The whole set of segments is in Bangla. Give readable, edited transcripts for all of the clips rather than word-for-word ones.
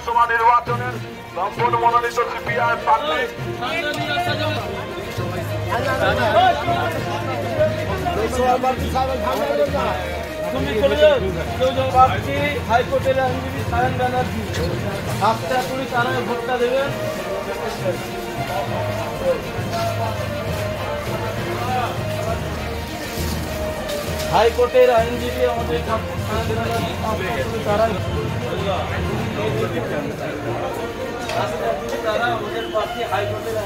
বিধানসভা নির্বাচনের সম্পূর্ণ মনোনীত সিপিআই প্রার্থী হাইকোর্টের আইনজীবী সায়ন ব্যানার্জি 7টা করে তারা ভোটটা দেবেন। হাইকোর্টের আইনজীবী আমাদের তারা আমাদের প্রার্থী হাইকোর্টের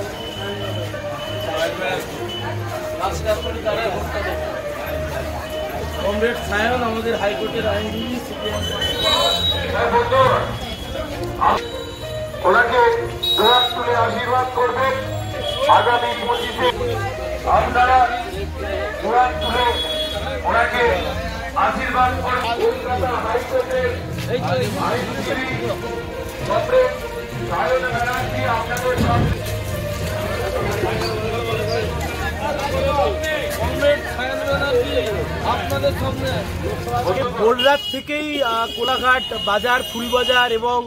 কমরেড সায়ন আমাদের হাইকোর্টের আইনজীবী ওনাকে দুহাত তুলে আশীর্বাদ করবেন। আগামী 25-এ আপনারা দুহাত তুলে ওনাকে আশীর্বাদ করবেন। কলকাতা হাইকোর্টের আইনজীবী কমরেড সায়ন ব্যানার্জি আপনাদের সামনে ভোর রাত থেকেই কোলাঘাট বাজার, ফুলবাজার এবং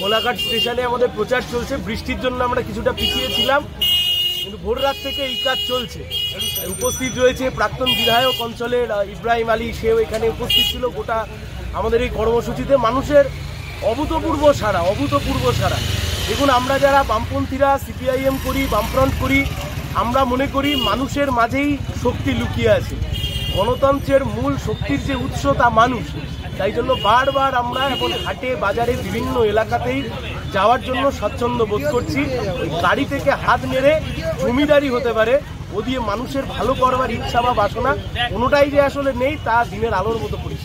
কোলাঘাট স্টেশনে আমাদের প্রচার চলছে। বৃষ্টির জন্য আমরা কিছুটা পিছিয়ে ছিলাম, কিন্তু ভোর রাত থেকে এই কাজ চলছে। উপস্থিত রয়েছে প্রাক্তন বিধায়ক অঞ্চলের ইব্রাহিম আলী, সেও এখানে উপস্থিত ছিল। গোটা আমাদের এই কর্মসূচিতে মানুষের অভূতপূর্ব সাড়া। দেখুন, আমরা যারা বামপন্থীরা সিপিআইএম করি, বামফ্রন্ট করি, আমরা মনে করি মানুষের মাঝেই শক্তি লুকিয়ে আছে। গণতন্ত্রের মূল শক্তির যে উৎস তা মানুষ। তাই জন্য বারবার আমরা এখন হাটে বাজারে বিভিন্ন এলাকাতেই যাওয়ার জন্য স্বচ্ছন্দ বোধ করছি। গাড়ি থেকে হাত নেড়ে জমিদারি হতে পারে, ও দিয়ে মানুষের ভালো করবার ইচ্ছা বা বাসনা কোনোটাই যে আসলে নেই তা দিনের আলোর মতো করি।